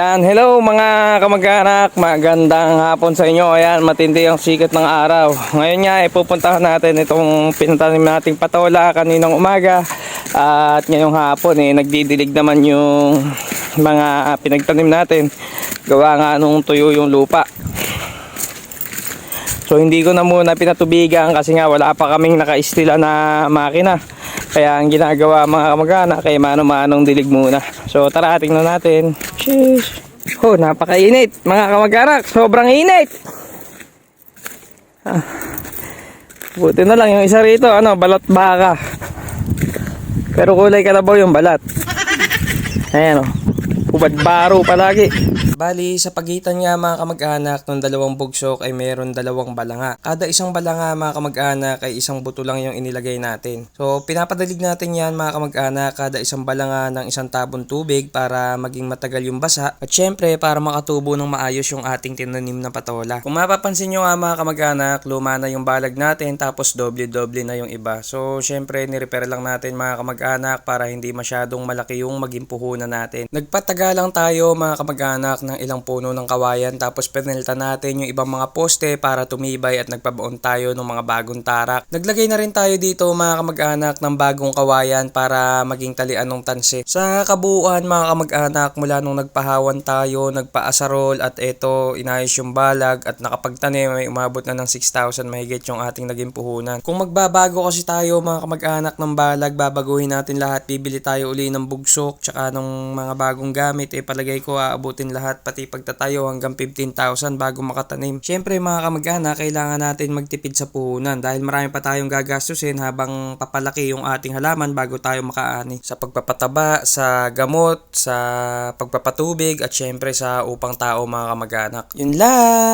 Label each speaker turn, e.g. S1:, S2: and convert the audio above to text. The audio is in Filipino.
S1: Ayan, hello mga kamag-anak, magandang hapon sa inyo. Ayan, matindi ang sikat ng araw. Ngayon nga, pupuntahan natin itong pinatanim nating patola kaninang umaga. At ngayong hapon, nagdidilig naman yung mga pinagtanim natin. Gawa nga nung tuyo yung lupa. So hindi ko na muna pinatubigan kasi nga wala pa kaming nakaistila na makina. Kaya ang ginagawa mga kamag-anak ay mano-manong dilig muna. So tara, tingnan natin. Sheesh. Oh, napakainit mga kamag-anak. Sobrang init. Buti na lang yung isa rito, balat baka. Pero kulay kalabaw yung balat. Ayan hubad baro palagi. Bali, sa pagitan nga mga kamag-anak ng dalawang bugsok ay mayroon dalawang balanga. Kada isang balanga mga kamag-anak ay isang buto lang yung inilagay natin. So, pinapadalig natin yan mga kamag-anak kada isang balanga ng isang tabon tubig para maging matagal yung basa. At syempre, para makatubo ng maayos yung ating tinanim na patola. Kung mapapansin nyo nga mga kamag-anak, luma na yung balag natin tapos doble-doble na yung iba. So, syempre, nirepair lang natin mga kamag-anak para hindi masyadong malaki yung maging puhunan natin. Nagpataga lang tayo mga kamag-anak ng ilang puno ng kawayan tapos pinalitan natin yung ibang mga poste para tumibay at nagpabaon tayo ng mga bagong tarak. Naglagay na rin tayo dito mga kamag-anak ng bagong kawayan para maging talian ng tanse. Sa kabuuan mga kamag-anak, mula nung nagpahawan tayo, nagpaasarol at eto inayos yung balag at nakapagtanim ay umabot na ng 6,000 mahigit yung ating naging puhunan. Kung magbabago kasi tayo mga kamag-anak ng balag, babaguhin natin lahat, bibili tayo uli ng bugsok tsaka ng mga bagong gamit, palagay ko aabutin lahat pati pagtatayo hanggang 15,000 bago makatanim. Syempre mga kamag-anak, kailangan natin magtipid sa puhunan dahil marami pa tayong gagastusin habang papalaki yung ating halaman bago tayo makaani. Sa pagpapataba, sa gamot, sa pagpapatubig at syempre sa upang tao mga kamag-anak. Yun lang!